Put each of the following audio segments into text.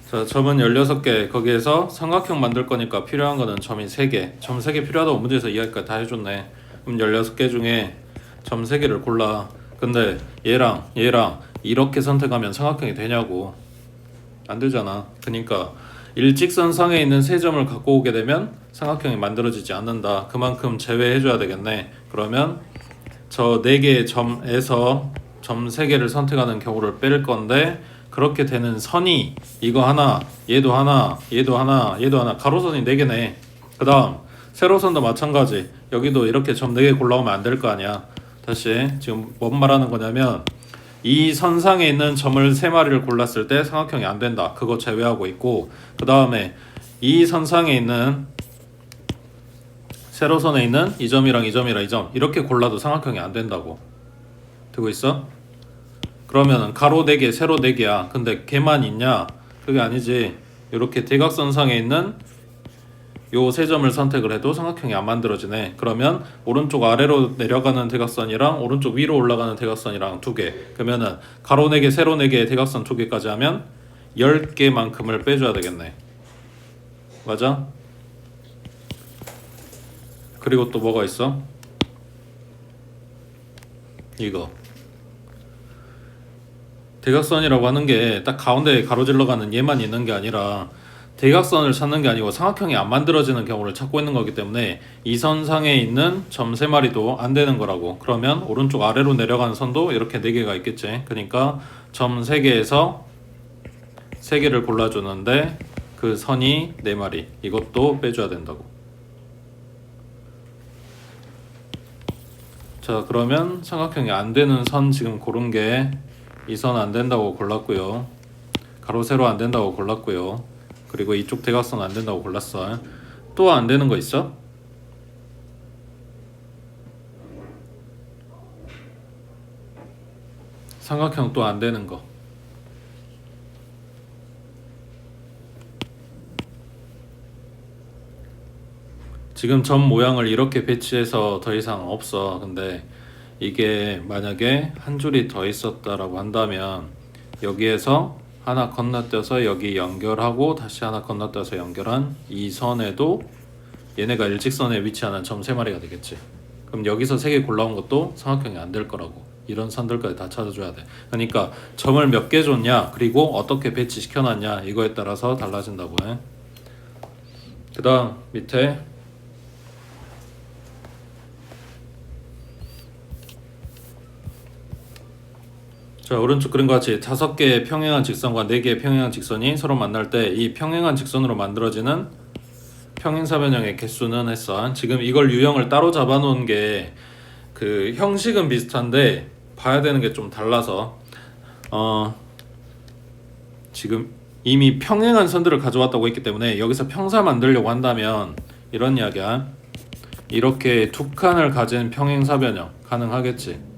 자, 점은 16개. 거기에서 삼각형 만들 거니까 필요한 거는 점이 3개. 점 3개 필요하다고 문제에서 이야기까지 다 해줬네. 그럼 16개 중에 점 3개를 골라. 근데 얘랑 이렇게 선택하면 삼각형이 되냐고. 안 되잖아. 그러니까 일직선상에 있는 세 점을 갖고 오게 되면 삼각형이 만들어지지 않는다. 그만큼 제외해줘야 되겠네. 그러면 저 4개의 점에서 점 3개를 선택하는 경우를 뺄 건데, 그렇게 되는 선이 이거 하나, 얘도 하나, 얘도 하나, 얘도 하나, 가로선이 4개네. 그 다음 세로선도 마찬가지. 여기도 이렇게 점 4개 골라오면 안 될 거 아니야. 다시 지금 뭔 말하는 거냐면, 이 선상에 있는 점을 3마리를 골랐을 때 삼각형이 안 된다. 그거 제외하고 있고, 그 다음에 이 선상에 있는 세로선에 있는 이 점이랑 이 점이랑 이 점 이렇게 골라도 삼각형이 안 된다고. 되고 있어? 그러면 가로 4개, 세로 4개야. 근데 걔만 있냐? 그게 아니지. 이렇게 대각선상에 있는 요 세 점을 선택을 해도 삼각형이 안 만들어지네. 그러면 오른쪽 아래로 내려가는 대각선이랑 오른쪽 위로 올라가는 대각선이랑 2개. 그러면은 가로 4개, 세로 4개, 대각선 2개까지 하면 10개만큼을 빼줘야 되겠네. 맞아? 그리고 또 뭐가 있어? 이거 대각선이라고 하는 게 딱 가운데에 가로질러 가는 얘만 있는 게 아니라, 대각선을 찾는 게 아니고 삼각형이 안 만들어지는 경우를 찾고 있는 거기 때문에 이 선상에 있는 점 3마리도 안 되는 거라고. 그러면 오른쪽 아래로 내려가는 선도 이렇게 4개가 있겠지. 그러니까 점 3개에서 3개를 골라주는데 그 선이 4마리, 이것도 빼줘야 된다고. 자, 그러면 삼각형이 안 되는 선 지금 고른 게 이 선 안 된다고 골랐고요. 가로 세로 안 된다고 골랐고요. 그리고 이쪽 대각선 안 된다고 골랐어. 또 안 되는 거 있어? 삼각형 또 안 되는 거. 지금 점 모양을 이렇게 배치해서 더 이상 없어. 근데 이게 만약에 한 줄이 더 있었다라고 한다면, 여기에서 하나 건너뛰어서 여기 연결하고 다시 하나 건너뛰어서 연결한 이 선에도 얘네가 일직선에 위치하는 점 3마리가 되겠지. 그럼 여기서 3개 골라온 것도 삼각형이 안 될 거라고. 이런 선들까지 다 찾아줘야 돼. 그러니까 점을 몇 개 줬냐, 그리고 어떻게 배치시켜놨냐, 이거에 따라서 달라진다고 해. 그 다음 밑에 자, 오른쪽 그림과 같이 5개의 평행한 직선과 4개의 평행한 직선이 서로 만날 때 이 평행한 직선으로 만들어지는 평행사변형의 개수는 했어. 지금 이걸 유형을 따로 잡아놓은 게 그 형식은 비슷한데 봐야 되는 게 좀 달라서, 지금 이미 평행한 선들을 가져왔다고 했기 때문에 여기서 평사 만들려고 한다면 이런 이야기야. 이렇게 2칸을 가진 평행사변형 가능하겠지.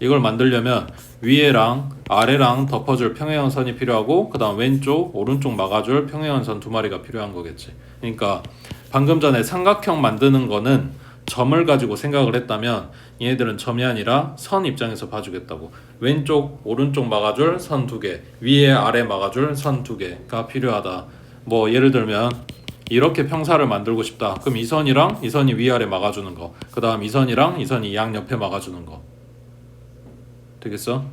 이걸 만들려면 위에랑 아래랑 덮어줄 평행한 선이 필요하고, 그 다음 왼쪽 오른쪽 막아줄 평행한 선 2마리가 필요한 거겠지. 그러니까 방금 전에 삼각형 만드는 거는 점을 가지고 생각을 했다면, 얘네들은 점이 아니라 선 입장에서 봐주겠다고. 왼쪽 오른쪽 막아줄 선 2개, 위에 아래 막아줄 선 2개가 필요하다. 뭐 예를 들면 이렇게 평사를 만들고 싶다. 그럼 이 선이랑 이 선이 위아래 막아주는 거, 그 다음 이 선이랑 이 선이 양옆에 막아주는 거 되겠어?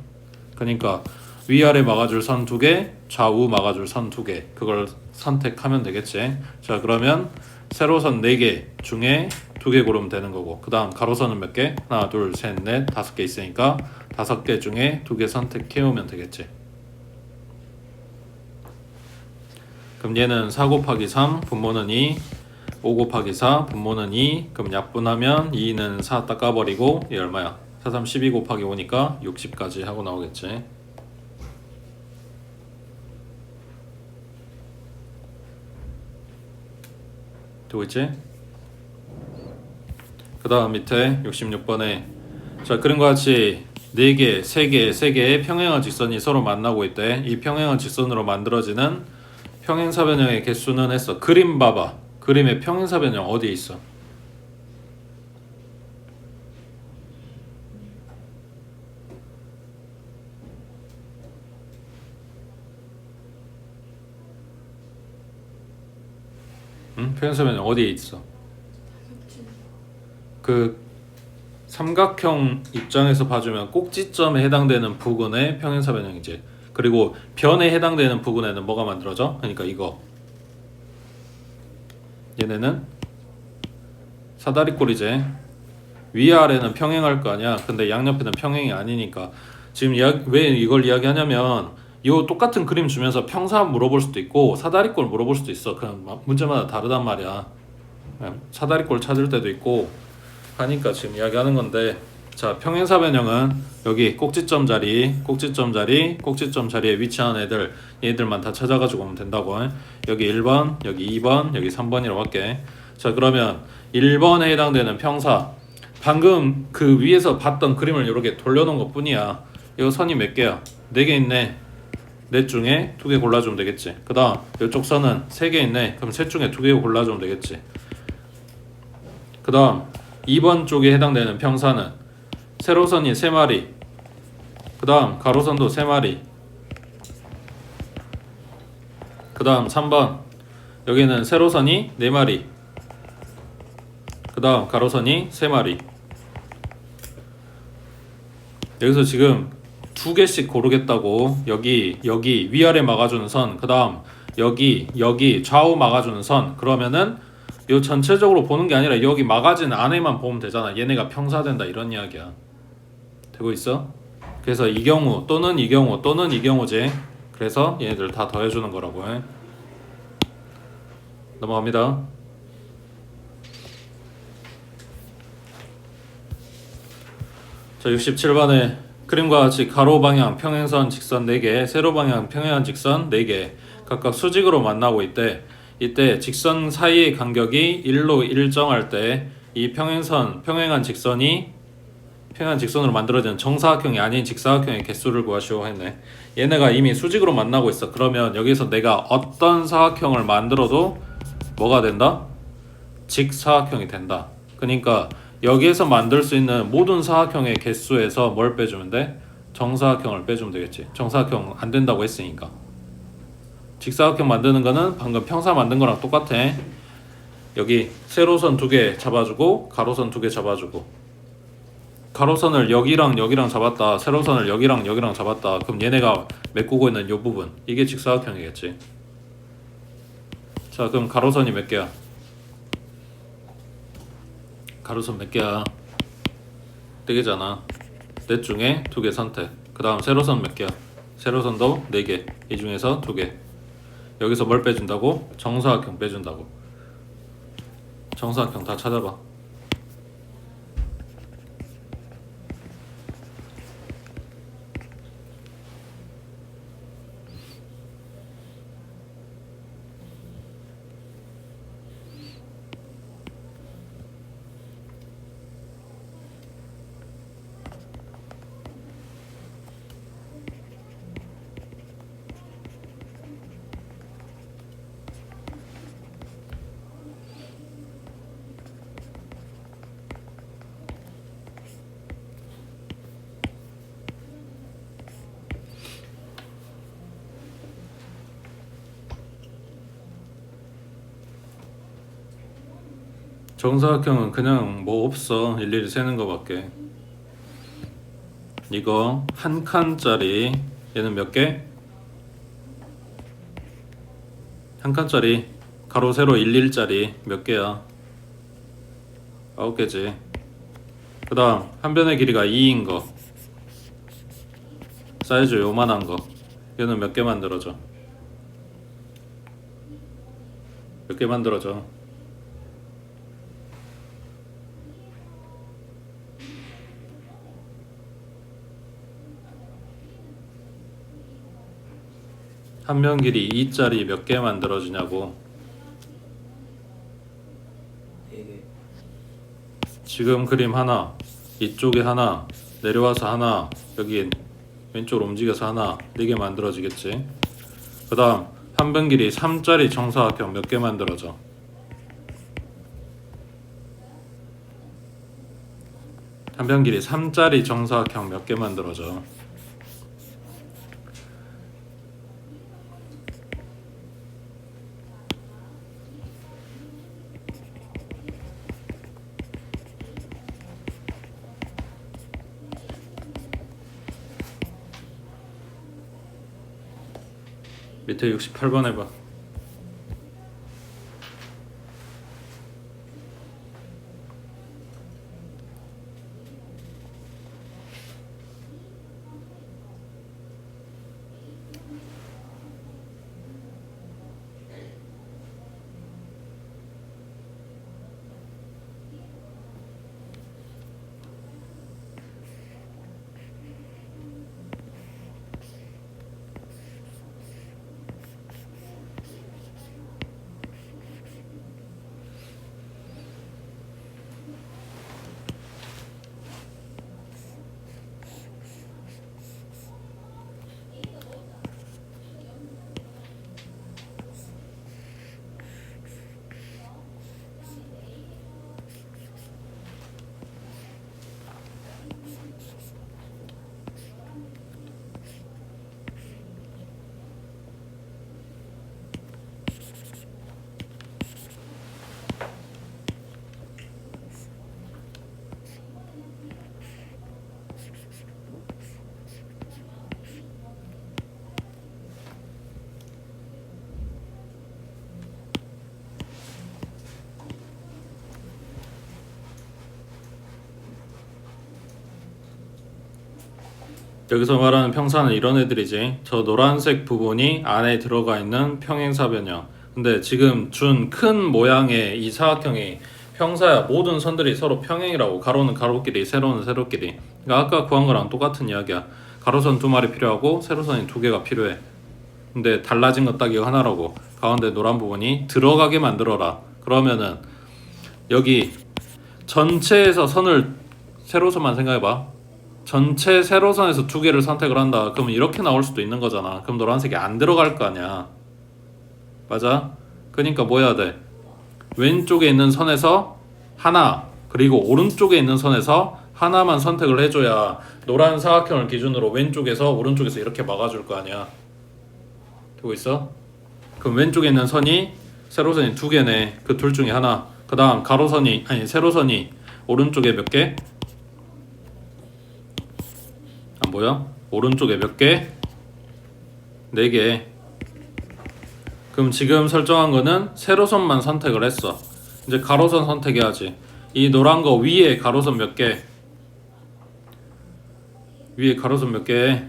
그러니까 위아래 막아줄 선 2개, 좌우 막아줄 선 2개, 그걸 선택하면 되겠지. 자, 그러면 세로선 4개 중에 2개 고르면 되는 거고, 그 다음 가로선은 몇 개? 하나, 둘, 셋, 넷, 5개 있으니까 5개 중에 2개 선택해오면 되겠지. 그럼 얘는 4 곱하기 3, 분모는 2, 5 곱하기 4, 분모는 2. 그럼 약분하면 2는 4 닦아버리고 얘 얼마야? 4, 3, 12 곱하기 5니까 60까지 하고 나오겠지. 되고 있지? 그 다음 밑에 66번에 자, 그림과 같이 4개, 3개, 3개의 평행한 직선이 서로 만나고 있대. 이 평행한 직선으로 만들어지는 평행사변형의 개수는 했어. 그림 봐봐. 그림의 평행사변형 어디에 있어? 응? 평행사변형 어디에 있어? 그 삼각형 입장에서 봐주면 꼭지점에 해당되는 부근의 평행사변형이지. 그리고 변에 해당되는 부근에는 뭐가 만들어져? 그러니까 이거 얘네는 사다리꼴이지. 위아래는 평행할 거 아니야. 근데 양옆에는 평행이 아니니까. 지금 왜 이걸 이야기하냐면 요 똑같은 그림 주면서 평사 물어볼 수도 있고 사다리꼴 물어볼 수도 있어. 그냥 문제마다 다르단 말이야. 사다리꼴 찾을 때도 있고 하니까 지금 이야기하는 건데, 자, 평행사변형은 여기 꼭지점 자리, 꼭지점 자리, 꼭지점 자리에 위치하는 얘들만 다 찾아가지고 오면 된다고. 여기 1번, 여기 2번, 여기 3번이라고 할게. 자, 그러면 1번에 해당되는 평사, 방금 그 위에서 봤던 그림을 이렇게 돌려놓은 것 뿐이야. 이거 선이 몇 개야? 4개 있네. 넷 중에 2개 골라주면 되겠지. 그 다음 이쪽 선은 3개 있네. 그럼 셋 중에 2개 골라주면 되겠지. 그 다음 2번 쪽에 해당되는 평사는 세로선이 3마리, 그 다음 가로선도 3마리, 그 다음 3번 여기는 세로선이 4마리, 그 다음 가로선이 3마리. 여기서 지금 2개씩 고르겠다고. 여기 위아래 막아주는 선, 그 다음 여기 좌우 막아주는 선. 그러면은 요 전체적으로 보는 게 아니라 여기 막아진 안에만 보면 되잖아. 얘네가 평사된다 이런 이야기야. 되고 있어? 그래서 이 경우 또는 이 경우 또는 이 경우지. 그래서 얘네들 다 더해주는 거라고 해. 넘어갑니다. 자, 67번에 그림과 같이 가로 방향 평행선 직선 4개, 세로 방향 평행한 직선 4개 각각 수직으로 만나고 있대. 이때 직선 사이의 간격이 1로 일정할 때 이 평행한 직선으로 만들어지는 정사각형이 아닌 직사각형의 개수를 구하시오 했네. 얘네가 이미 수직으로 만나고 있어. 그러면 여기서 내가 어떤 사각형을 만들어도 뭐가 된다? 직사각형이 된다. 그러니까 여기에서 만들 수 있는 모든 사각형의 개수에서 뭘 빼주면 돼? 정사각형을 빼주면 되겠지. 정사각형 안 된다고 했으니까. 직사각형 만드는 거는 방금 평사 만든 거랑 똑같아. 여기 세로선 2개 잡아주고 가로선 2개 잡아주고, 가로선을 여기랑 잡았다, 세로선을 여기랑 잡았다. 그럼 얘네가 메꾸고 있는 이 부분, 이게 직사각형이겠지. 자, 그럼 가로선이 몇 개야? 가로선 몇 개야? 4개잖아. 넷 중에 2개 선택. 그 다음 세로선 몇 개야? 세로선도 4개. 이 중에서 2개. 여기서 뭘 빼준다고? 정사각형 빼준다고. 정사각형 다 찾아봐. 정사각형은 그냥 뭐 없어. 일일이 세는 거밖에. 이거 한 칸짜리, 얘는 몇 개? 한 칸짜리 가로 세로 11짜리 몇 개야? 9개지. 그 다음 한 변의 길이가 2인 거, 사이즈 요만한 거, 얘는 몇 개 만들어져? 몇 개 만들어져? 한 변 길이 2짜리 몇 개 만들어지냐고. 4개. 지금 그림 하나, 이쪽에 하나, 내려와서 하나, 여기 왼쪽으로 움직여서 하나, 4개 만들어지겠지. 그 다음 한 변 길이 3짜리 정사각형 몇 개 만들어져? 한 변 길이 3짜리 정사각형 몇 개 만들어져? 밑에 68번 해봐. 여기서 말하는 평사는 이런 애들이지. 저 노란색 부분이 안에 들어가 있는 평행사변형. 근데 지금 준 큰 모양의 이 사각형이 평사야. 모든 선들이 서로 평행이라고. 가로는 가로끼리, 세로는 세로끼리. 그러니까 아까 구한 거랑 똑같은 이야기야. 가로선 2마리 필요하고 세로선이 2개가 필요해. 근데 달라진 건 딱 이거 하나라고. 가운데 노란 부분이 들어가게 만들어라. 그러면은 여기 전체에서 선을, 세로선만 생각해봐. 전체 세로선에서 2개를 선택을 한다. 그러면 이렇게 나올 수도 있는 거잖아. 그럼 노란색이 안 들어갈 거 아니야. 맞아? 그러니까 뭐 해야 돼? 왼쪽에 있는 선에서 하나, 그리고 오른쪽에 있는 선에서 하나만 선택을 해줘야 노란 사각형을 기준으로 왼쪽에서 오른쪽에서 이렇게 막아줄 거 아니야. 되고 있어? 그럼 왼쪽에 있는 선이, 세로선이 2개네. 그 둘 중에 하나. 그 다음 가로선이, 아니 세로선이 오른쪽에 몇 개? 안 보여? 오른쪽에 몇 개? 4개. 그럼 지금 설정한 거는 세로선만 선택을 했어. 이제 가로선 선택해야지. 이 노란 거 위에 가로선 몇 개? 위에 가로선 몇 개?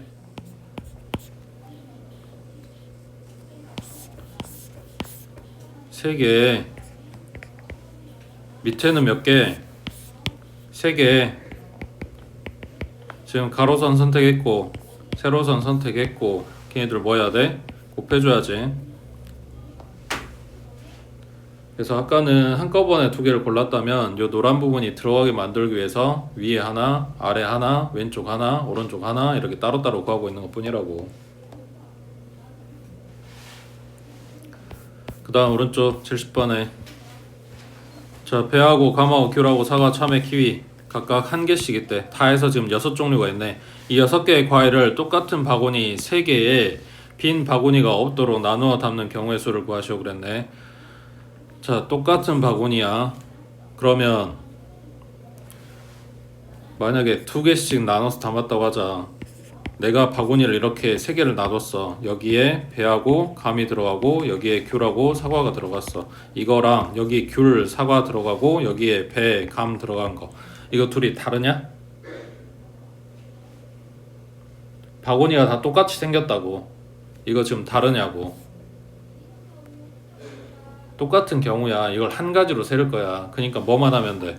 3개. 밑에는 몇 개? 3개. 지금 가로선 선택했고 세로선 선택했고 걔네들 뭐 해야 돼? 곱해줘야지. 그래서 아까는 한꺼번에 2개를 골랐다면 요 노란 부분이 들어가게 만들기 위해서 위에 하나, 아래 하나, 왼쪽 하나, 오른쪽 하나 이렇게 따로따로 구하고 있는 것 뿐이라고. 그 다음 오른쪽 70번에 자, 배하고 감하고 귤하고 사과, 참외, 키위 각각 1개씩 있대. 다 해서 지금 6종류가 있네. 이 6개의 과일을 똑같은 바구니 3개에 빈 바구니가 없도록 나누어 담는 경우의 수를 구하시오 그랬네. 자, 똑같은 바구니야. 그러면 만약에 2개씩 나눠서 담았다고 하자. 내가 바구니를 이렇게 3개를 놔뒀어. 여기에 배하고 감이 들어가고 여기에 귤하고 사과가 들어갔어. 이거랑 여기 귤, 사과 들어가고 여기에 배, 감 들어간 거, 이거 둘이 다르냐? 바구니가 다 똑같이 생겼다고. 이거 지금 다르냐고. 똑같은 경우야. 이걸 한 가지로 세를 거야. 그러니까 뭐만 하면 돼?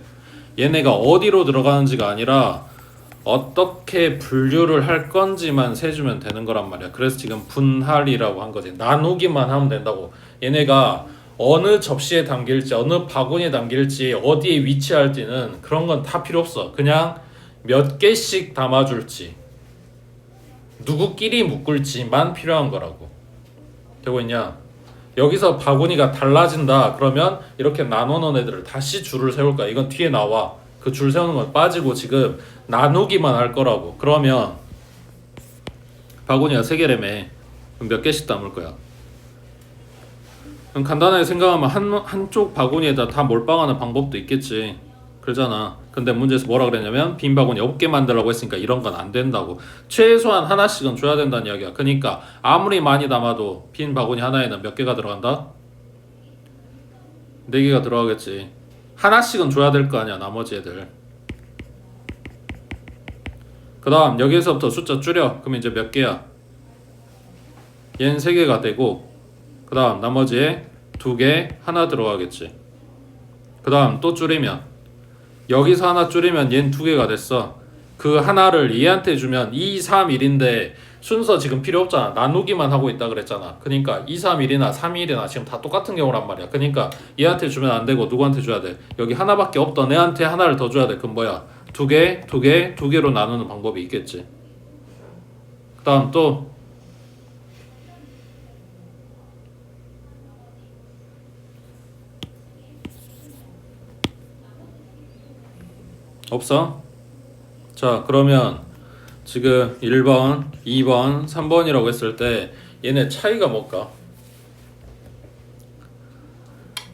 얘네가 어디로 들어가는지가 아니라 어떻게 분류를 할 건지만 세주면 되는 거란 말이야. 그래서 지금 분할이라고 한 거지. 나누기만 하면 된다고. 얘네가 어느 접시에 담길지, 어느 바구니에 담길지, 어디에 위치할지는 그런 건 다 필요 없어. 그냥 몇 개씩 담아줄지, 누구끼리 묶을지만 필요한 거라고. 되고 있냐? 여기서 바구니가 달라진다 그러면 이렇게 나눠놓은 애들을 다시 줄을 세울 거야. 이건 뒤에 나와. 그 줄 세우는 건 빠지고 지금 나누기만 할 거라고. 그러면 바구니가 3개라며. 그럼 몇 개씩 담을 거야? 그럼 간단하게 생각하면 한쪽 바구니에다 다 몰빵하는 방법도 있겠지. 그러잖아. 근데 문제에서 뭐라 그랬냐면 빈 바구니 없게 만들라고 했으니까 이런 건 안 된다고. 최소한 하나씩은 줘야 된다는 이야기야. 그러니까 아무리 많이 담아도 빈 바구니 하나에는 몇 개가 들어간다? 4개가 들어가겠지. 하나씩은 줘야 될 거 아니야, 나머지 애들. 그 다음 여기에서부터 숫자 줄여. 그럼 이제 몇 개야? 얘는 3개가 되고, 그 다음 나머지에 2개 하나 들어가겠지. 그 다음 또 줄이면 여기서 하나 줄이면 얘는 2개가 됐어. 그 하나를 얘한테 주면 2, 3, 1인데 순서 지금 필요 없잖아. 나누기만 하고 있다 그랬잖아. 그러니까 2, 3, 1이나 3, 1이나 지금 다 똑같은 경우란 말이야. 그러니까 얘한테 주면 안 되고 누구한테 줘야 돼? 여기 하나밖에 없던 애한테 하나를 더 줘야 돼. 그럼 뭐야? 2개, 2개, 2개로 나누는 방법이 있겠지. 그 다음 또 없어? 자, 그러면 지금 1번, 2번, 3번이라고 했을 때 얘네 차이가 뭘까?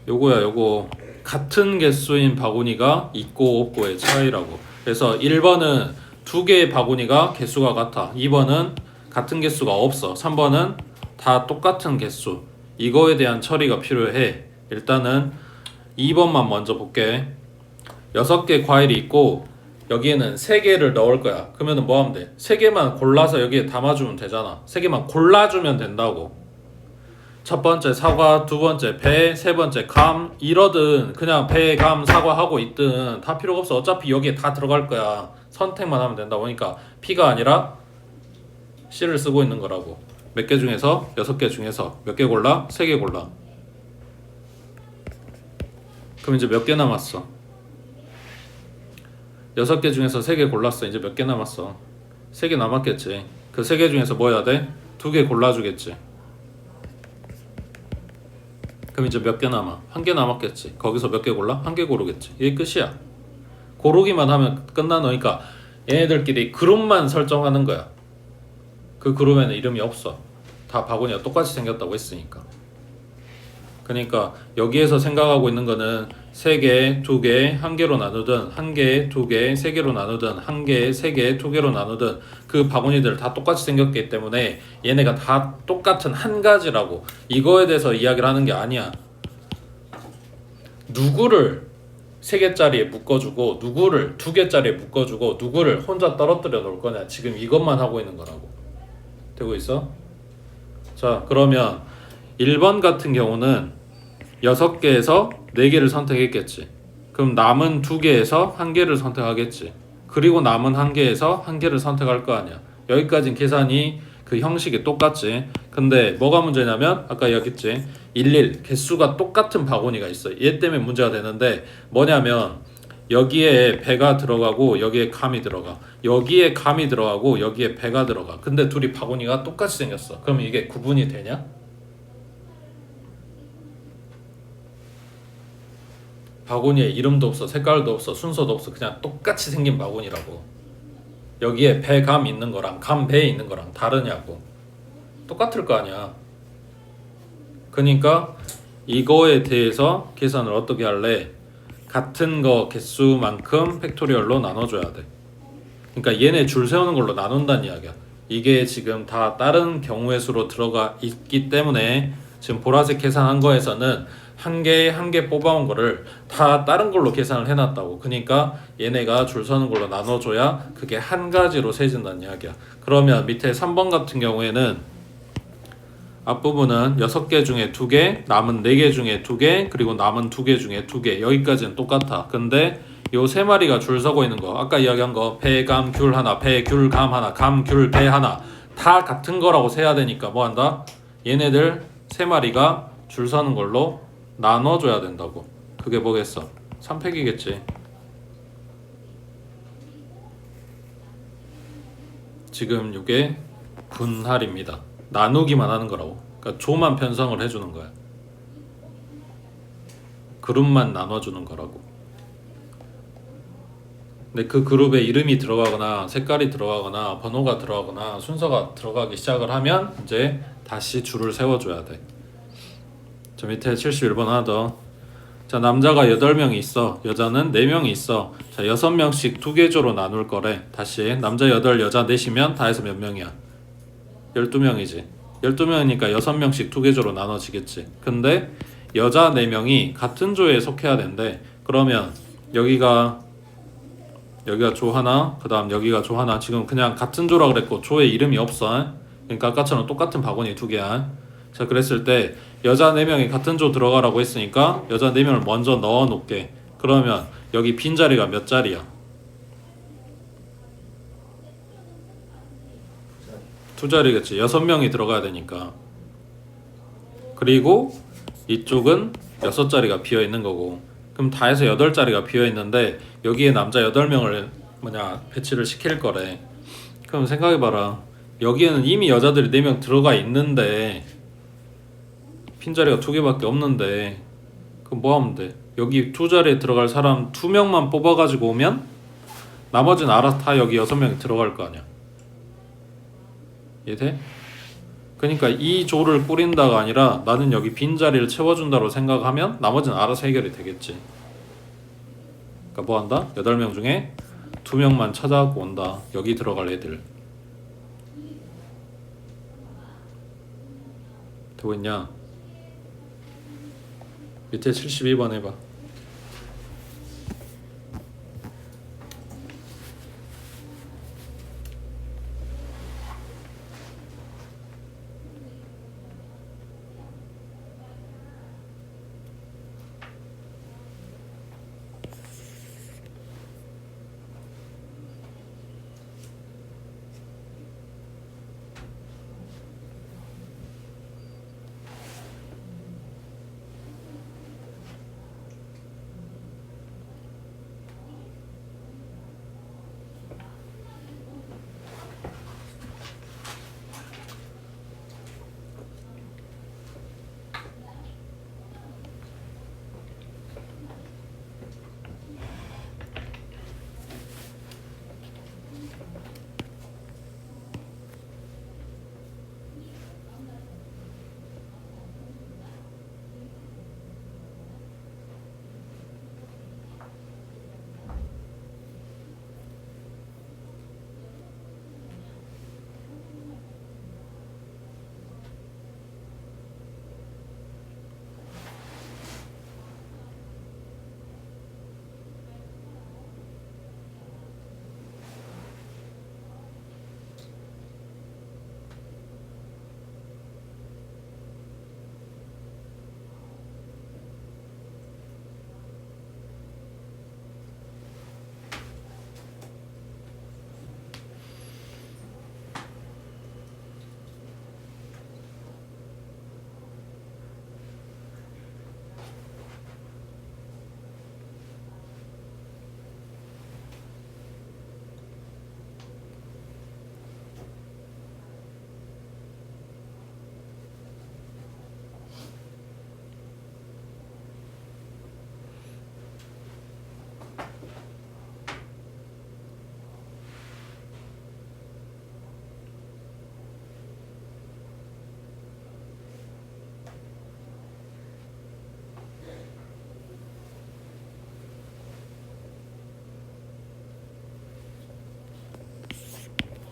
요거야, 요거. 같은 개수인 바구니가 있고 없고의 차이라고. 그래서 1번은 2개의 바구니가 개수가 같아. 2번은 같은 개수가 없어. 3번은 다 똑같은 개수. 이거에 대한 처리가 필요해. 일단은 2번만 먼저 볼게. 6개 과일이 있고 여기에는 3개를 넣을 거야. 그러면 뭐 하면 돼? 3개만 골라서 여기에 담아주면 되잖아. 3개만 골라주면 된다고. 첫 번째 사과, 두 번째 배, 세 번째 감. 이러든 그냥 배, 감, 사과 하고 있든 다 필요가 없어. 어차피 여기에 다 들어갈 거야. 선택만 하면 된다. 보니까 P가 아니라 C를 쓰고 있는 거라고. 몇 개 중에서? 6개 중에서 몇 개 골라? 3개 골라. 그럼 이제 몇 개 남았어? 6개 중에서 3개 골랐어. 이제 몇 개 남았어? 3개 남았겠지. 그 3개 중에서 뭐 해야 돼? 2개 골라주겠지. 그럼 이제 몇 개 남아? 1개 남았겠지. 거기서 몇 개 골라? 1개 고르겠지. 이게 끝이야. 고르기만 하면 끝나는 거니까 얘네들끼리 그룹만 설정하는 거야. 그 그룹에는 이름이 없어. 다 바구니가 똑같이 생겼다고 했으니까. 그러니까 여기에서 생각하고 있는 거는 3개, 2개, 1개로 나누든 1개, 2개, 3개로 나누든 1개, 3개, 2개로 나누든 그 바구니들 다 똑같이 생겼기 때문에 얘네가 다 똑같은 한 가지라고. 이거에 대해서 이야기를 하는 게 아니야. 누구를 3개짜리에 묶어주고 누구를 2개짜리에 묶어주고 누구를 혼자 떨어뜨려 놓을 거냐. 지금 이것만 하고 있는 거라고. 되고 있어? 자, 그러면 1번 같은 경우는 6개에서 4개를 선택했겠지. 그럼 남은 2개에서 1개를 선택하겠지. 그리고 남은 1개에서 1개를 선택할 거 아니야. 여기까지는 계산이 그 형식이 똑같지. 근데 뭐가 문제냐면 아까 이야기했지. 11 개수가 똑같은 바구니가 있어. 얘 때문에 문제가 되는데 뭐냐면 여기에 배가 들어가고 여기에 감이 들어가. 여기에 감이 들어가고 여기에 배가 들어가. 근데 둘이 바구니가 똑같이 생겼어. 그럼 이게 구분이 되냐? 바구니에 이름도 없어, 색깔도 없어, 순서도 없어. 그냥 똑같이 생긴 바구니라고. 여기에 배, 감 있는 거랑 감, 배 있는 거랑 다르냐고. 똑같을 거 아니야. 그러니까 이거에 대해서 계산을 어떻게 할래? 같은 거 개수만큼 팩토리얼로 나눠줘야 돼. 그러니까 얘네 줄 세우는 걸로 나눈다는 이야기야. 이게 지금 다 다른 경우의 수로 들어가 있기 때문에 지금 보라색 계산한 거에서는 한 개 뽑아온 거를 다 다른 걸로 계산을 해놨다고. 그러니까 얘네가 줄 서는 걸로 나눠줘야 그게 한 가지로 세진다는 이야기야. 그러면 밑에 3번 같은 경우에는 앞부분은 6개 중에 2개, 남은 4개 중에 2개, 그리고 남은 2개 중에 2개. 여기까지는 똑같아. 근데 요 3마리가 줄 서고 있는 거, 아까 이야기한 거 배, 감, 귤 하나, 배, 귤, 감 하나, 감, 귤, 배 하나 다 같은 거라고 세야 되니까 뭐 한다? 얘네들 3마리가 줄 서는 걸로 나눠줘야 된다고. 그게 뭐겠어? 3팩이겠지. 지금 이게 분할입니다. 나누기만 하는 거라고. 그러니까 조만 편성을 해주는 거야. 그룹만 나눠주는 거라고. 근데 그 그룹에 이름이 들어가거나 색깔이 들어가거나 번호가 들어가거나 순서가 들어가기 시작을 하면 이제 다시 줄을 세워줘야 돼. 저 밑에 71번 하나 더. 자, 남자가 8명이 있어. 여자는 4명이 있어. 자, 6명씩 2개 조로 나눌 거래. 다시 남자 8, 여자 4이면 다 해서 몇 명이야? 12명이지. 12명이니까 6명씩 2개 조로 나눠지겠지. 근데 여자 4명이 같은 조에 속해야 된대. 그러면 여기가 조 하나, 그 다음 여기가 조 하나. 지금 그냥 같은 조라 그랬고 조에 이름이 없어. 그러니까 아까처럼 똑같은 바구니 2개야. 자, 그랬을 때 여자 4명이 같은 조 들어가라고 했으니까 여자 4명을 먼저 넣어 놓게. 그러면 여기 빈자리가 몇 자리야? 2자리겠지. 6명이 들어가야 되니까. 그리고 이쪽은 6자리가 비어 있는 거고. 그럼 다 해서 8자리가 비어 있는데 여기에 남자 8명을 배치를 시킬 거래. 그럼 생각해봐라. 여기에는 이미 여자들이 4명 들어가 있는데 빈자리가 2개밖에 없는데 그럼 뭐 하면 돼? 여기 2자리에 들어갈 사람 2명만 뽑아가지고 오면 나머지는 알아서 다 여기 6명이 들어갈 거 아니야. 이해돼? 그러니까 이 조를 꾸린다가 아니라 나는 여기 빈자리를 채워준다고 생각하면 나머지는 알아서 해결이 되겠지. 그러니까 뭐 한다? 8명 중에 2명만 찾아갖고 온다. 여기 들어갈 애들. 되고 있냐? 밑에 72번 해봐.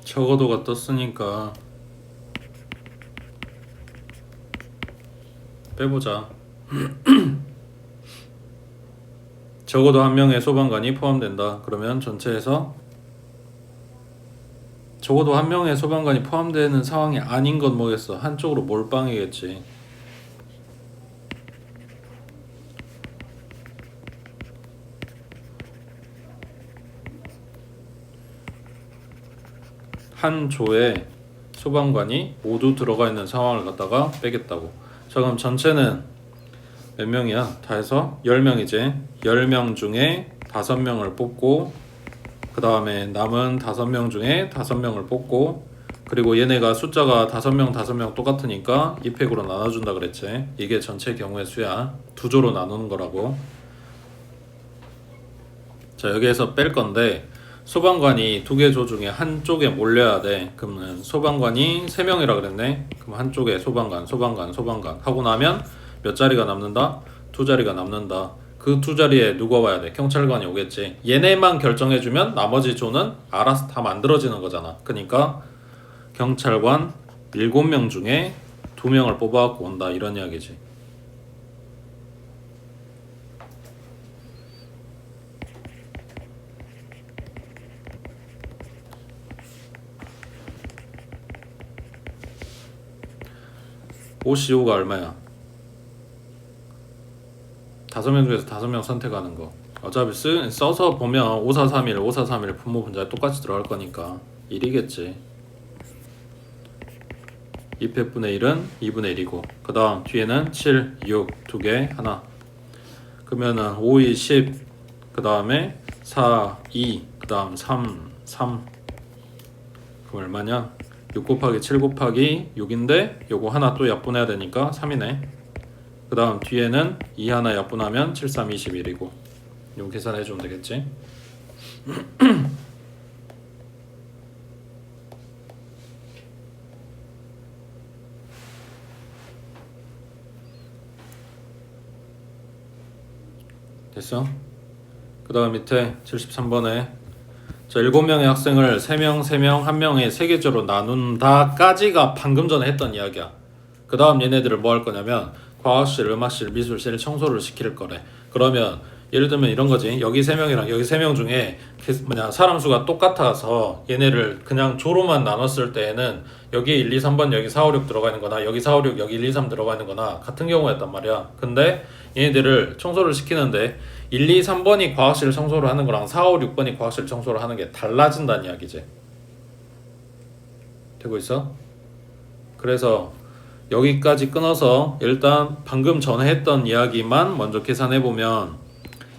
적어도가 떴으니까 빼보자. 적어도 한 명의 소방관이 포함된다. 그러면 전체에서 적어도 한 명의 소방관이 포함되는 상황이 아닌 건 뭐겠어? 한쪽으로 몰빵이겠지. 한 조에 소방관이 모두 들어가 있는 상황을 갖다가 빼겠다고. 자, 그럼 전체는 몇 명이야? 다 해서 10명이지. 10명 중에 5명을 뽑고 그 다음에 남은 5명 중에 5명을 뽑고 그리고 얘네가 숫자가 5명 똑같으니까 2팩으로 나눠준다 그랬지. 이게 전체 경우의 수야. 2조로 나누는 거라고. 자, 여기에서 뺄 건데 소방관이 2개 조 중에 한쪽에 몰려야 돼. 그러면 소방관이 3명이라 그랬네. 그럼 한쪽에 소방관 하고 나면 몇 자리가 남는다? 2자리가 남는다. 그 두 자리에 누가 와야 돼? 경찰관이 오겠지. 얘네만 결정해주면 나머지 조는 알아서 다 만들어지는 거잖아. 그러니까 경찰관 7명 중에 2명을 뽑아갖고 온다 이런 이야기지. OCO가 얼마야? 5명 중에서 5명 선택하는 거. 어차피 써서 보면 5431, 5431 분모 분자에 똑같이 들어갈 거니까 1이겠지. 2패분의 1은 2분의 1이고 그 다음 뒤에는 7, 6 두 개 하나. 그러면은 5, 2, 10 그 다음에 4, 2 그 다음 3, 3 그럼 얼마냐? 6 곱하기 7 곱하기 6인데 요거 하나 또 약분해야 되니까 3이네. 그 다음 뒤에는 2 하나 약분하면 7, 3, 21이고 요거 계산해주면 되겠지. 됐어? 그 다음 밑에 73번에 자 7명의 학생을 3명, 3명, 1명의 3계절로 나눈다까지가 방금 전에 했던 이야기야. 그 다음 얘네들을 뭐 할 거냐면 과학실, 음악실, 미술실 청소를 시킬 거래. 그러면 예를 들면 이런 거지. 여기 3명이랑 여기 3명 중에 사람 수가 똑같아서 얘네를 그냥 조로만 나눴을 때에는 여기 1, 2, 3번 여기 4, 5, 6 들어가 있는 거나 여기 4, 5, 6 여기 1, 2, 3 들어가 있는 거나 같은 경우였단 말이야. 근데 얘네들을 청소를 시키는데 1, 2, 3번이 과학실 청소를 하는 거랑 4, 5, 6번이 과학실 청소를 하는 게 달라진다는 이야기지. 되고 있어? 그래서 여기까지 끊어서 일단 방금 전에 했던 이야기만 먼저 계산해보면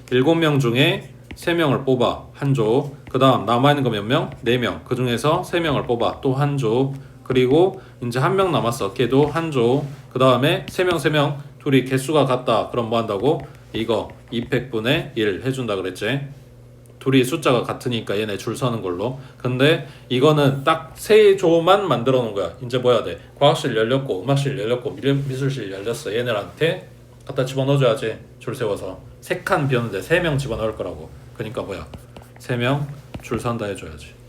7명 중에 3명을 뽑아 한 조. 그 다음 남아있는 거 몇 명? 4명. 그 중에서 3명을 뽑아 또 한 조. 그리고 이제 1명 남았어. 걔도 한 조. 그 다음에 3명 둘이 개수가 같다. 그럼 뭐 한다고? 이거 2팩분의 1 해준다 그랬지. 둘이 숫자가 같으니까 얘네 줄 서는 걸로. 근데 이거는 딱 3조만 만들어 놓은 거야. 이제 뭐 해야 돼? 과학실 열렸고 음악실 열렸고 미술실 열렸어. 얘네한테 갖다 집어넣어줘야지. 줄 세워서 3칸 비었는데 3명 집어넣을 거라고. 그러니까 뭐야? 3명 줄 선다 해줘야지.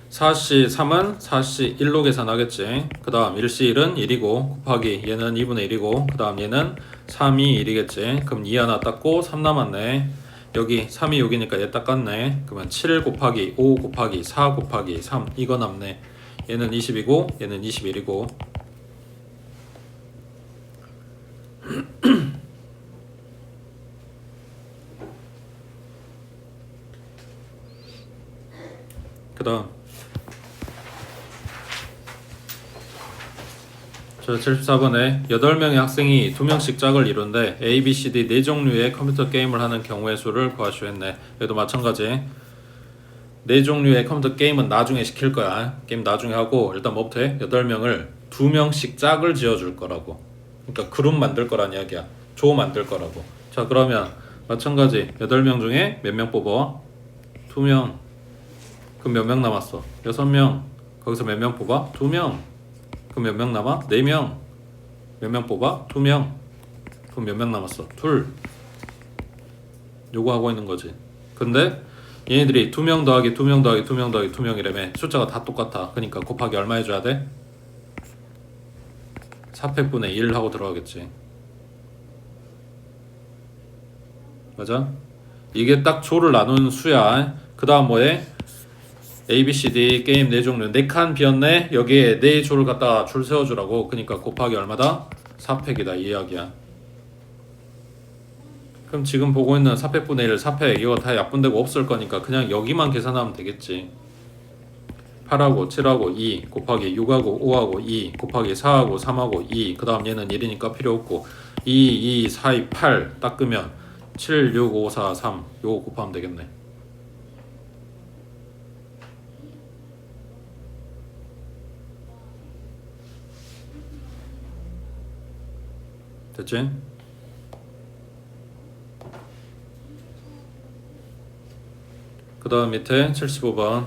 사씨 3은 사씨 1로 계산하겠지. 그 다음 1씨 1은 1이고 곱하기 얘는 2분의 1이고 그 다음 얘는 3이 1이겠지. 그럼 2 하나 땄고 3 남았네. 여기 3이 6이니까 얘 닦았네. 그러면 7 곱하기 5 곱하기 4 곱하기 3 이거 남네. 얘는 20이고 얘는 21이고 그 다음 저 74번에 8명의 학생이 2명씩 짝을 이룬데 A, B, C, D 4종류의 컴퓨터 게임을 하는 경우의 수를 구하시오 했네. 얘도 마찬가지 4종류의 컴퓨터 게임은 나중에 시킬 거야. 게임 나중에 하고 일단 뭐부터 해? 8명을 2명씩 짝을 지어줄 거라고. 그러니까 그룹 만들 거란 이야기야. 조 만들 거라고. 자 그러면 마찬가지 8명 중에 몇 명 뽑아? 2명. 그럼 몇 명 남았어? 6명. 거기서 몇 명 뽑아? 2명. 그럼 몇 명 남아? 4명. 몇 명 뽑아? 2명. 그럼 몇 명 남았어? 2. 요거 하고 있는 거지. 근데 얘네들이 2명 더하기 2명 더하기 2명 더하기 2명이라며 숫자가 다 똑같아. 그러니까 곱하기 얼마 해줘야 돼? 4팩분의 1 하고 들어가겠지. 맞아? 이게 딱 조를 나눈 수야. 그 다음 뭐해? A, B, C, D 게임 4종류 4칸 비었네. 여기에 4조를 갖다가 줄 세워주라고. 그러니까 곱하기 얼마다? 4팩이다 이 이야기야. 그럼 지금 보고 있는 4팩분의 1 4팩 이거 다 약분되고 없을 거니까 그냥 여기만 계산하면 되겠지. 8하고 7하고 2 곱하기 6하고 5하고 2 곱하기 4하고 3하고 2 그 다음 얘는 1이니까 필요 없고 2, 2, 4, 2, 8 닦으면 7, 6, 5, 4, 3 요거 곱하면 되겠네. 됐지? 그 다음 밑에 75번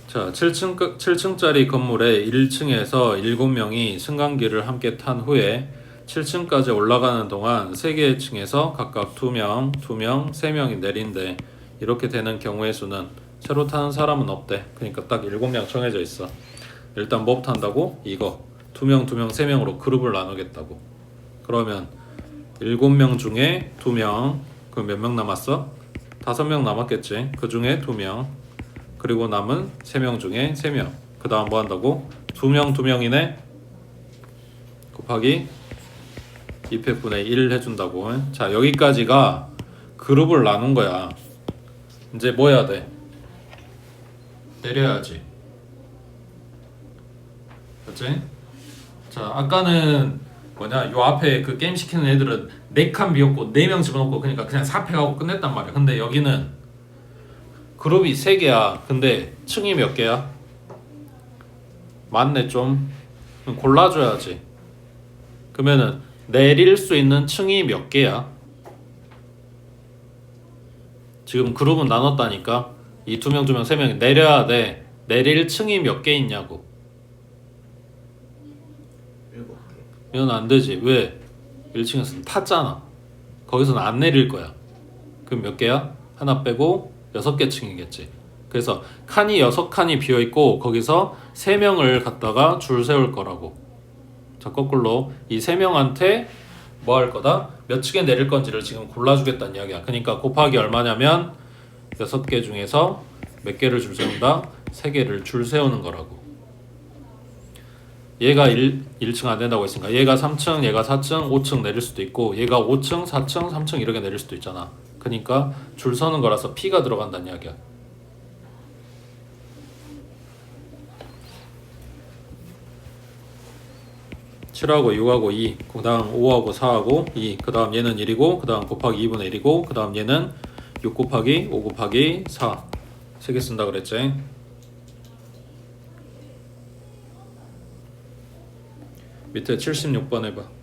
자, 7층짜리 건물의 1층에서 7명이 승강기를 함께 탄 후에 7층까지 올라가는 동안 3개의 층에서 각각 2명, 2명, 3명이 내린대. 이렇게 되는 경우의 수는 새로 타는 사람은 없대. 그러니까 딱 7명 정해져 있어. 일단 뭐부터 한다고? 이거 2명, 2명, 3명으로 그룹을 나누겠다고. 그러면 7명 중에 2명, 그럼 몇 명 남았어? 5명 남았겠지. 그 중에 2명, 그리고 남은 3명 중에 3명. 그 다음 뭐 한다고? 2명, 2명이네? 곱하기 2팩분의 1 해준다고. 자, 여기까지가 그룹을 나눈 거야. 이제 뭐 해야 돼? 내려야지. 그치? 자, 아까는 뭐냐, 요 앞에 그 게임 시키는 애들은 4칸 비웠고 4명 집어넣고 그러니까 그냥 4팩하고 끝냈단 말이야. 근데 여기는 그룹이 3개야. 근데 층이 몇 개야? 맞네 좀. 그럼 골라줘야지. 그러면은 내릴 수 있는 층이 몇 개야? 지금 그룹은 나눴다니까. 이 2명, 2명, 3명이 내려야 돼. 내릴 층이 몇 개 있냐고. 7개. 이건 안 되지. 왜? 1층에서는 탔잖아. 거기서는 안 내릴 거야. 그럼 몇 개야? 하나 빼고 6개 층이겠지. 그래서 칸이 6칸이 비어있고 거기서 3명을 갖다가 줄 세울 거라고. 자, 거꾸로 이 3명한테 뭐 할 거다? 몇 층에 내릴 건지를 지금 골라주겠다는 이야기야. 그러니까 곱하기 얼마냐면 6개 중에서 몇 개를 줄 세운다? 3개를 줄 세우는 거라고. 얘가 1층 안 된다고 했으니까 얘가 3층, 얘가 4층, 5층 내릴 수도 있고 얘가 5층, 4층, 3층 이렇게 내릴 수도 있잖아. 그러니까 줄 서는 거라서 P가 들어간다는 이야기야. (7하고) (6하고) (2) 그 다음 (5하고) (4하고) (2) 그 다음 얘는 1이고 그 다음 곱하기 2분의 1이고 그 다음 얘는 6 곱하기 5 곱하기 4 세 개 쓴다 그랬지. 밑에 76번 해봐.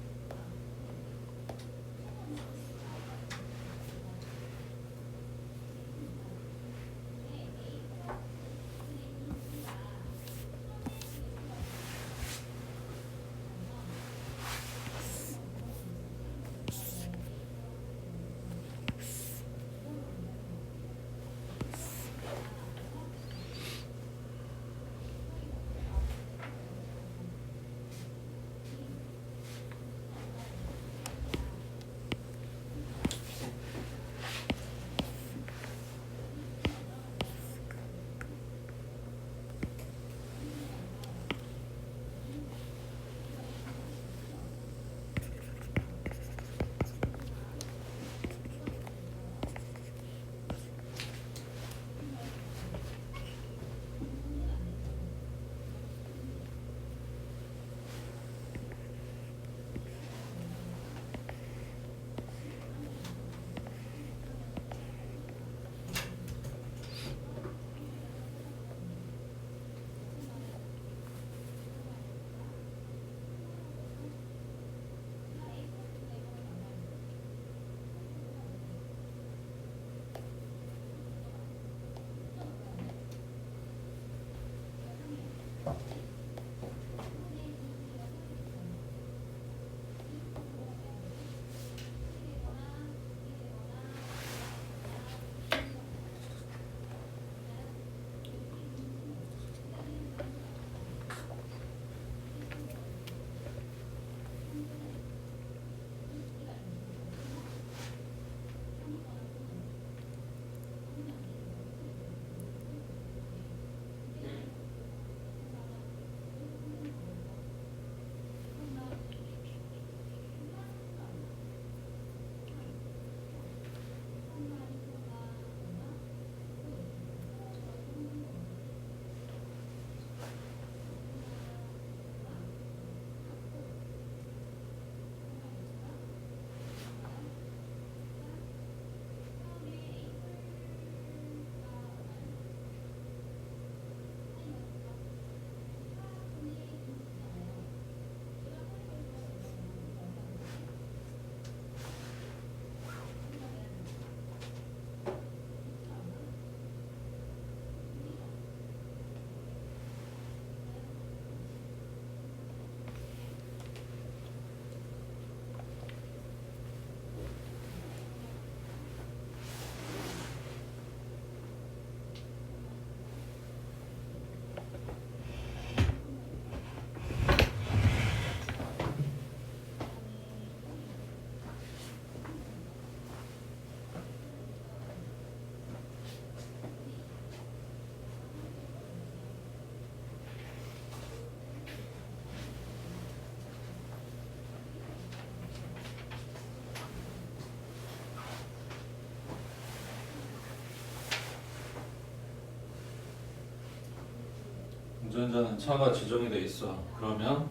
운전자는 차가 지정이 돼 있어. 그러면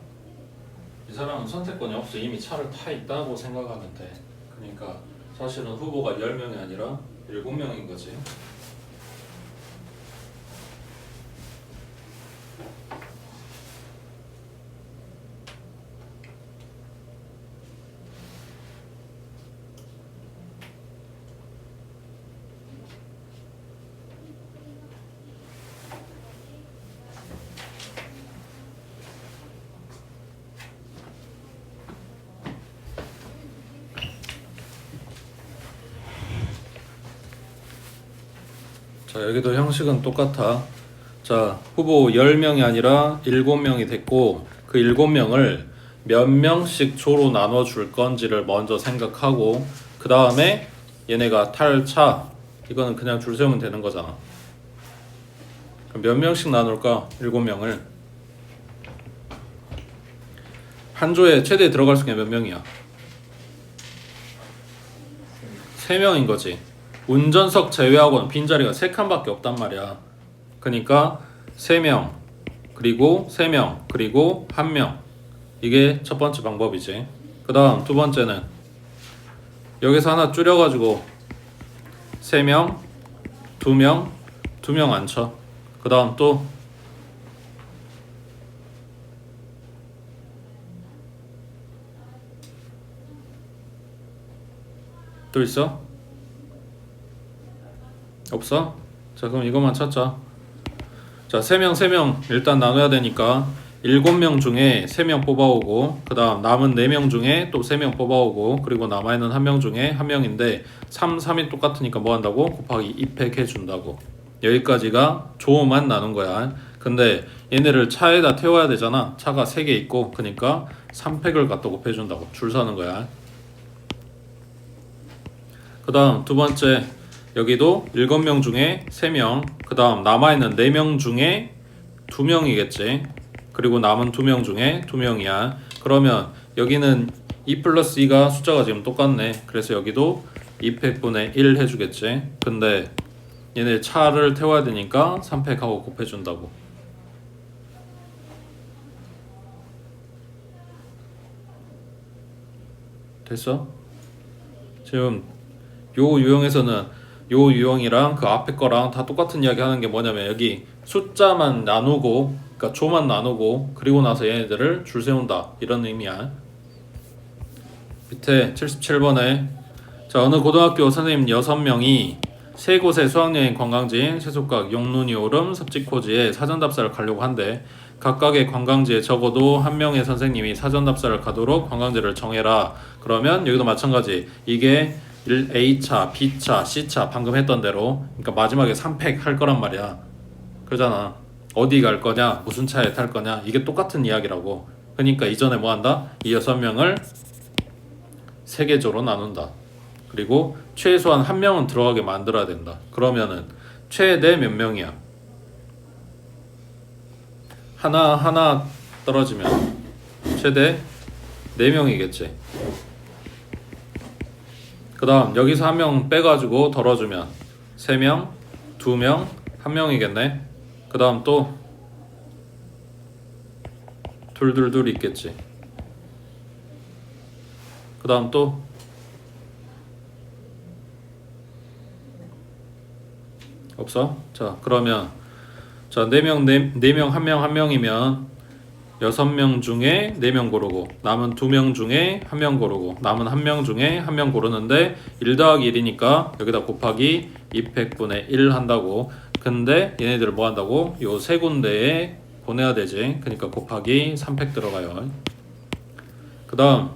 이 사람은 선택권이 없어. 이미 차를 타 있다고 생각하면 돼. 그러니까 사실은 후보가 10명이 아니라 7명인 거지. 자, 여기도 형식은 똑같아. 자, 후보 10명이 아니라 7명이 됐고 그 7명을 몇 명씩 조로 나눠 줄 건지를 먼저 생각하고 그 다음에 얘네가 탈 차 이거는 그냥 줄 세우면 되는 거잖아. 그럼 몇 명씩 나눌까? 7명을 한 조에 최대 들어갈 수 있는 게 몇 명이야? 3명인 거지. 운전석 제외하고는 빈자리가 3칸밖에 없단 말이야. 그러니까 3명 그리고 3명 그리고 1명 이게 첫 번째 방법이지. 그 다음 두 번째는 여기서 하나 줄여가지고 3명 2명 2명 안 쳐. 그 다음 또 있어? 없어? 자, 그럼 이것만 찾자. 자, 3명 일단 나눠야 되니까 7명 중에 3명 뽑아오고 그 다음 남은 4명 중에 또 3명 뽑아오고 그리고 남아있는 1명 중에 1명인데 3, 3이 똑같으니까 뭐 한다고? 곱하기 2팩 해준다고. 여기까지가 조만 나눈 거야. 근데 얘네를 차에다 태워야 되잖아. 차가 3개 있고 그러니까 3팩을 갖다 곱해준다고. 줄 서는 거야. 그 다음 두 번째 여기도 7명 중에 3명 그 다음 남아있는 4명 중에 2명이겠지. 그리고 남은 2명 중에 2명이야. 그러면 여기는 2 플러스 2가 숫자가 지금 똑같네. 그래서 여기도 2팩분의 1 해주겠지. 근데 얘네 차를 태워야 되니까 3팩하고 곱해준다고. 됐어? 지금 요 유형에서는 요 유형이랑 그 앞에 거랑 다 똑같은 이야기 하는 게 뭐냐면 여기 숫자만 나누고 그러니까 조만 나누고 그리고 나서 얘네들을 줄 세운다 이런 의미야. 밑에 77번에 자, 어느 고등학교 선생님 6명이 세 곳의 수학여행 관광지인 세속각, 용눈이 오름, 섭지코지에 사전답사를 가려고 한대. 각각의 관광지에 적어도 한 명의 선생님이 사전답사를 가도록 관광지를 정해라. 그러면 여기도 마찬가지. 이게 A차, B차, C차 방금 했던 대로 그러니까 마지막에 3팩 할 거란 말이야. 그러잖아. 어디 갈 거냐, 무슨 차에 탈 거냐 이게 똑같은 이야기라고. 그러니까 이전에 뭐 한다? 이 6명을 3개 조로 나눈다. 그리고 최소한 1명은 들어가게 만들어야 된다. 그러면은 최대 몇 명이야? 하나 떨어지면 최대 4명이겠지. 그 다음 여기서 1명 빼가지고 덜어주면 3명, 2명, 1명이겠네. 그 다음 또 둘 있겠지. 그 다음 또 없어? 자, 그러면 자, 4명 1명이면 6명 중에 4명 고르고 남은 2명 중에 1명 고르고 남은 1명 중에 1명 고르는데 1 더하기 1이니까 여기다 곱하기 2팩분의 1 한다고. 근데 얘네들을 뭐 한다고? 요 세 군데에 보내야 되지. 그러니까 곱하기 3팩 들어가요. 그 다음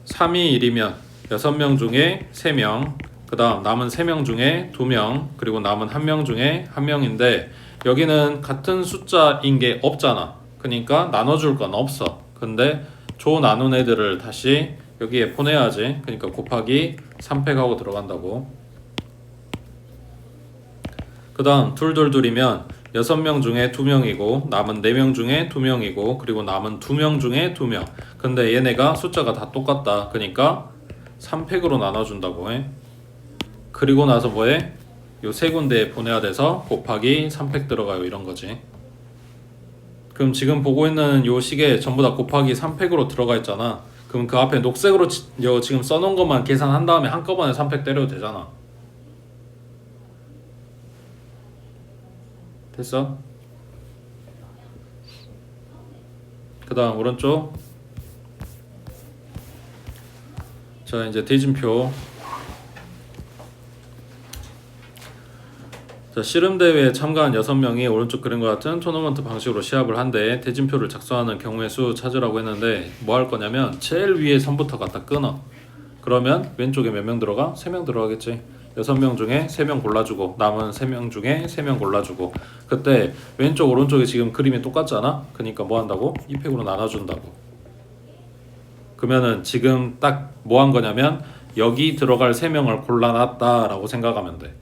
3이 1이면 6명 중에 3명 그 다음 남은 3명 중에 2명 그리고 남은 1명 중에 1명인데 여기는 같은 숫자인 게 없잖아. 그러니까 나눠줄 건 없어. 근데 조 나눈 애들을 다시 여기에 보내야지. 그러니까 곱하기 3팩하고 들어간다고. 그 다음 둘이면 6명 중에 2명이고 남은 4명 중에 2명이고 그리고 남은 2명 중에 2명. 근데 얘네가 숫자가 다 똑같다. 그러니까 3팩으로 나눠준다고 해. 그리고 나서 뭐해? 요 세 군데에 보내야 돼서 곱하기 3팩 들어가요. 이런 거지. 그럼 지금 보고 있는 요 시계 전부 다 곱하기 3팩으로 들어가 있잖아. 그럼 그 앞에 녹색으로 지금 써놓은 것만 계산한 다음에 한꺼번에 3팩 때려도 되잖아. 됐어? 그 다음 오른쪽. 자, 이제 대진표. 자, 씨름대회에 참가한 6명이 오른쪽 그림과 같은 토너먼트 방식으로 시합을 한데 대진표를 작성하는 경우의 수 찾으라고 했는데 뭐 할 거냐면 제일 위에 선부터 갖다 끊어. 그러면 왼쪽에 몇 명 들어가? 3명 들어가겠지. 6명 중에 3명 골라주고 남은 3명 중에 3명 골라주고 그때 왼쪽 오른쪽에 지금 그림이 똑같잖아? 그러니까 뭐 한다고? 2팩으로 나눠준다고. 그러면은 지금 딱 뭐 한 거냐면 여기 들어갈 3명을 골라놨다라고 생각하면 돼.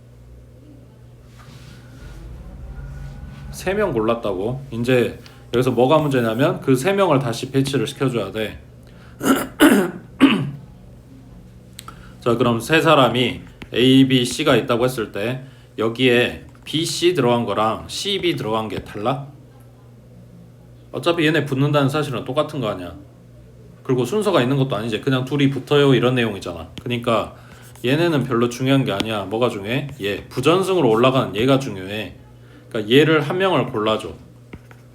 3명 골랐다고. 이제 여기서 뭐가 문제냐면 그 3명을 다시 배치를 시켜줘야 돼. 자, 그럼 세 사람이 A, B, C가 있다고 했을 때 여기에 B, C 들어간 거랑 C, B 들어간 게 달라? 어차피 얘네 붙는다는 사실은 똑같은 거 아니야. 그리고 순서가 있는 것도 아니지. 그냥 둘이 붙어요 이런 내용이잖아. 그러니까 얘네는 별로 중요한 게 아니야. 뭐가 중요해? 얘 부전승으로 올라가는 얘가 중요해. 그러니까 얘를 한 명을 골라줘.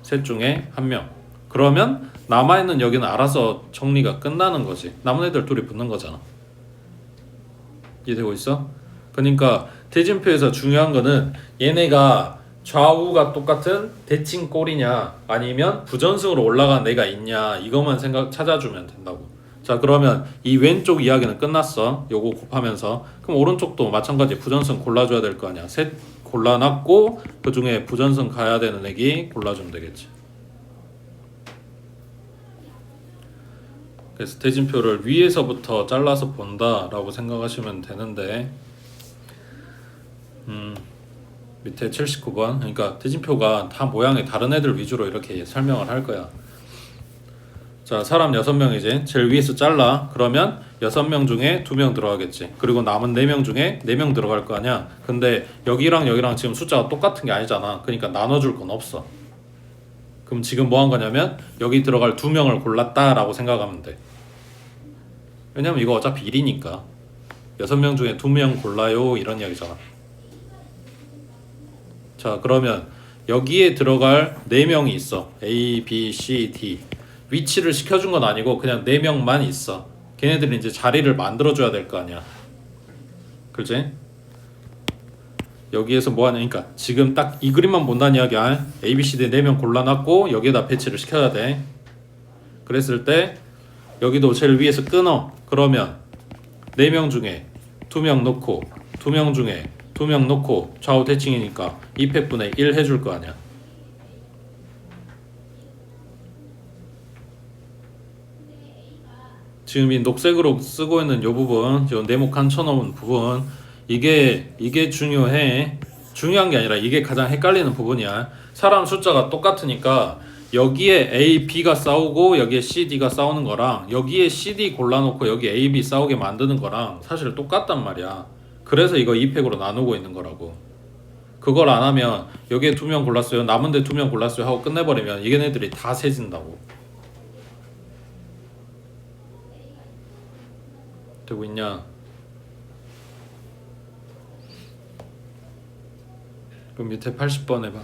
셋 중에 한 명. 그러면 남아있는 여기는 알아서 정리가 끝나는 거지. 남은 애들 둘이 붙는 거잖아. 이해되고 있어? 그러니까 대진표에서 중요한 거는 얘네가 좌우가 똑같은 대칭 꼴이냐 아니면 부전승으로 올라간 애가 있냐 이것만 찾아주면 된다고. 자, 그러면 이 왼쪽 이야기는 끝났어. 요거 곱하면서. 그럼 오른쪽도 마찬가지 부전승 골라줘야 될 거 아니야. 셋 골라놨고 그 중에 부전승 가야 되는 애기 골라주면 되겠지. 그래서 대진표를 위에서부터 잘라서 본다라고 생각하시면 되는데 밑에 79번 그러니까 대진표가 다 모양이 다른 애들 위주로 이렇게 설명을 할 거야. 자, 사람 6명이지. 제일 위에서 잘라. 그러면 6명 중에 2명 들어가겠지. 그리고 남은 4명 중에 4명 들어갈 거 아니야. 근데 여기랑 여기랑 지금 숫자가 똑같은 게 아니잖아. 그러니까 나눠줄 건 없어. 그럼 지금 뭐 한 거냐면 여기 들어갈 2명을 골랐다라고 생각하면 돼. 왜냐면 이거 어차피 1이니까 6명 중에 2명 골라요 이런 이야기잖아. 자, 그러면 여기에 들어갈 4명이 있어. A, B, C, D. 위치를 시켜준 건 아니고 그냥 4명만 있어. 걔네들이 이제 자리를 만들어줘야 될 거 아니야. 그렇지? 여기에서 뭐 하냐. 그러니까 지금 딱 이 그림만 본다는 이야기야. A, B, C, D 4명 골라놨고 여기에다 배치를 시켜야 돼. 그랬을 때 여기도 제일 위에서 끊어. 그러면 4명 중에 2명 놓고 2명 중에 2명 놓고 좌우 대칭이니까 2팩분의 1 해줄 거 아니야. 지금 이 녹색으로 쓰고 있는 이 부분, 이 네모칸 쳐놓은 부분, 이게 중요해. 중요한 게 아니라 이게 가장 헷갈리는 부분이야. 사람 숫자가 똑같으니까 여기에 A, B가 싸우고 여기에 C, D가 싸우는 거랑 여기에 C, D 골라놓고 여기 A, B 싸우게 만드는 거랑 사실 똑같단 말이야. 그래서 이거 2팩으로 나누고 있는 거라고. 그걸 안 하면 여기에 2명 골랐어요. 남은데 2명 골랐어요 하고 끝내버리면 얘네들이 다 세진다고. 되고 있냐? 그럼 밑에 80번 해봐.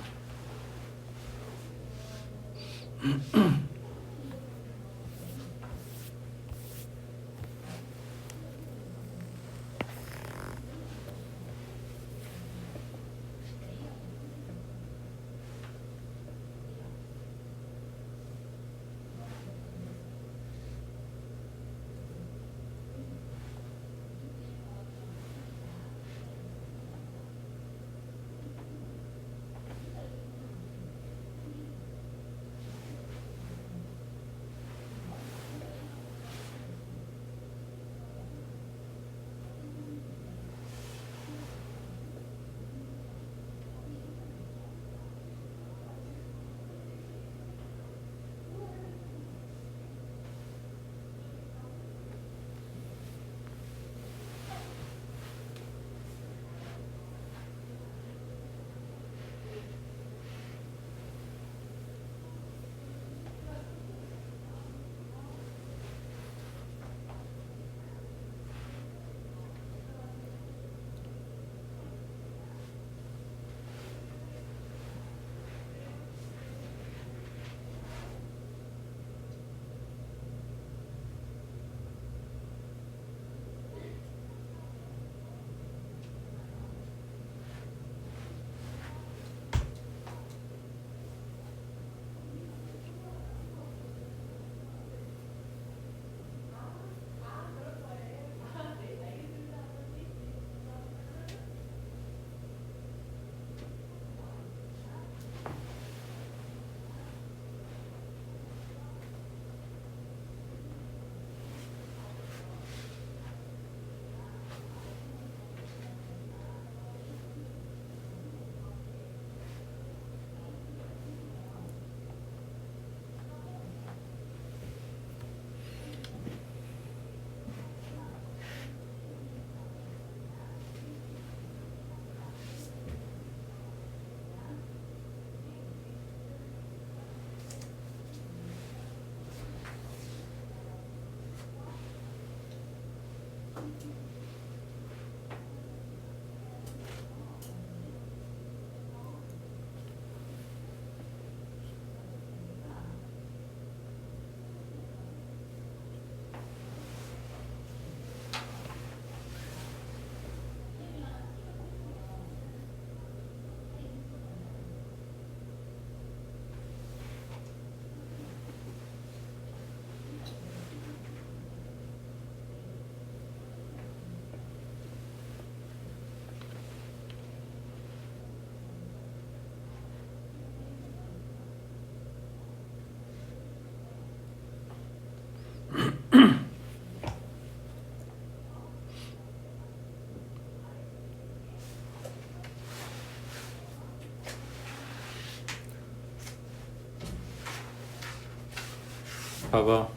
봐봐.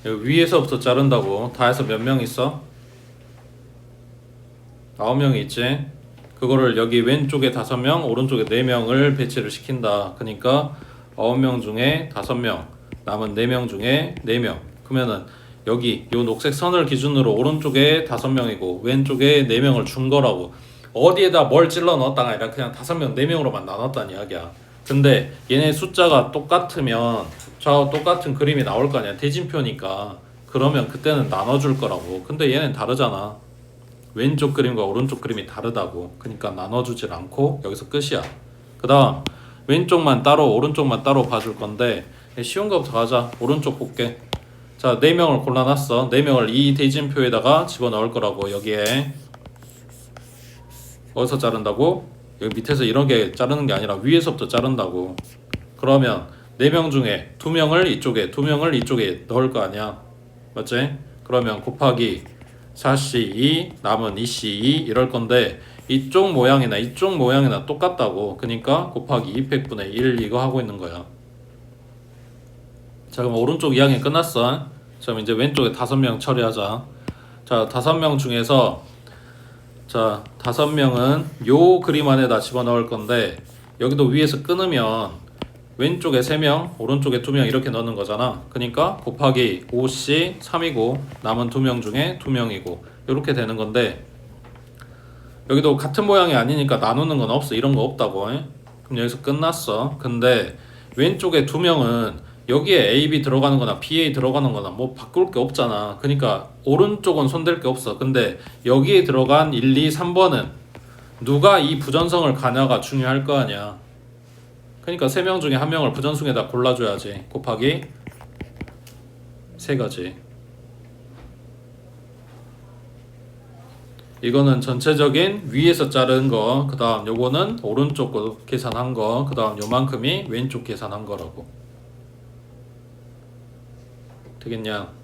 여기 위에서부터 자른다고. 다 해서 몇 명 있어? 9명이 있지. 그거를 여기 왼쪽에 5명, 오른쪽에 4명을 배치를 시킨다. 그러니까 9명 중에 5명, 남은 4명 중에 4명. 그러면은 여기 요 녹색 선을 기준으로 오른쪽에 5명이고 왼쪽에 4명을 준 거라고. 어디에다 뭘 찔러 넣었다가 아니라 그냥 5명, 4명으로만 나눴다는 이야기야. 근데 얘네 숫자가 똑같으면 저 똑같은 그림이 나올 거 아니야. 대진표니까. 그러면 그때는 나눠줄 거라고. 근데 얘는 다르잖아. 왼쪽 그림과 오른쪽 그림이 다르다고. 그러니까 나눠주질 않고 여기서 끝이야. 그 다음 왼쪽만 따로 오른쪽만 따로 봐줄 건데 쉬운 거부터 가자. 오른쪽 볼게. 자, 4명을 골라놨어. 4명을 이 대진표에다가 집어넣을 거라고. 여기에 어디서 자른다고? 여기 밑에서 이런 게 자르는 게 아니라 위에서부터 자른다고. 그러면 4명 중에 2명을 이쪽에 2명을 이쪽에 넣을 거 아니야. 맞지? 그러면 곱하기 4C2 남은 2C2 이럴 건데 이쪽 모양이나 이쪽 모양이나 똑같다고. 그러니까 곱하기 2팩분의 1 이거 하고 있는 거야. 자, 그럼 오른쪽 이야기 끝났어. 자, 그럼 이제 왼쪽에 5명 처리하자. 자, 5명 중에서 자, 5명은 요 그림 안에다 집어넣을 건데 여기도 위에서 끊으면 왼쪽에 3명, 오른쪽에 2명 이렇게 넣는 거잖아. 그러니까 곱하기 5C 3이고 남은 2명 중에 2명이고 이렇게 되는 건데 여기도 같은 모양이 아니니까 나누는 건 없어. 이런 거 없다고. 그럼 여기서 끝났어. 근데 왼쪽에 2명은 여기에 AB 들어가는 거나 BA 들어가는 거나 뭐 바꿀 게 없잖아. 그러니까 오른쪽은 손댈 게 없어. 근데 여기에 들어간 1, 2, 3번은 누가 이 부전성을 가냐가 중요할 거 아니야. 그러니까 3명 중에 1명을 부전승에다 골라줘야지. 곱하기 3가지. 이거는 전체적인 위에서 자른 거, 그 다음 요거는 오른쪽 거 계산한 거, 그 다음 요만큼이 왼쪽 계산한 거라고. 되겠냐?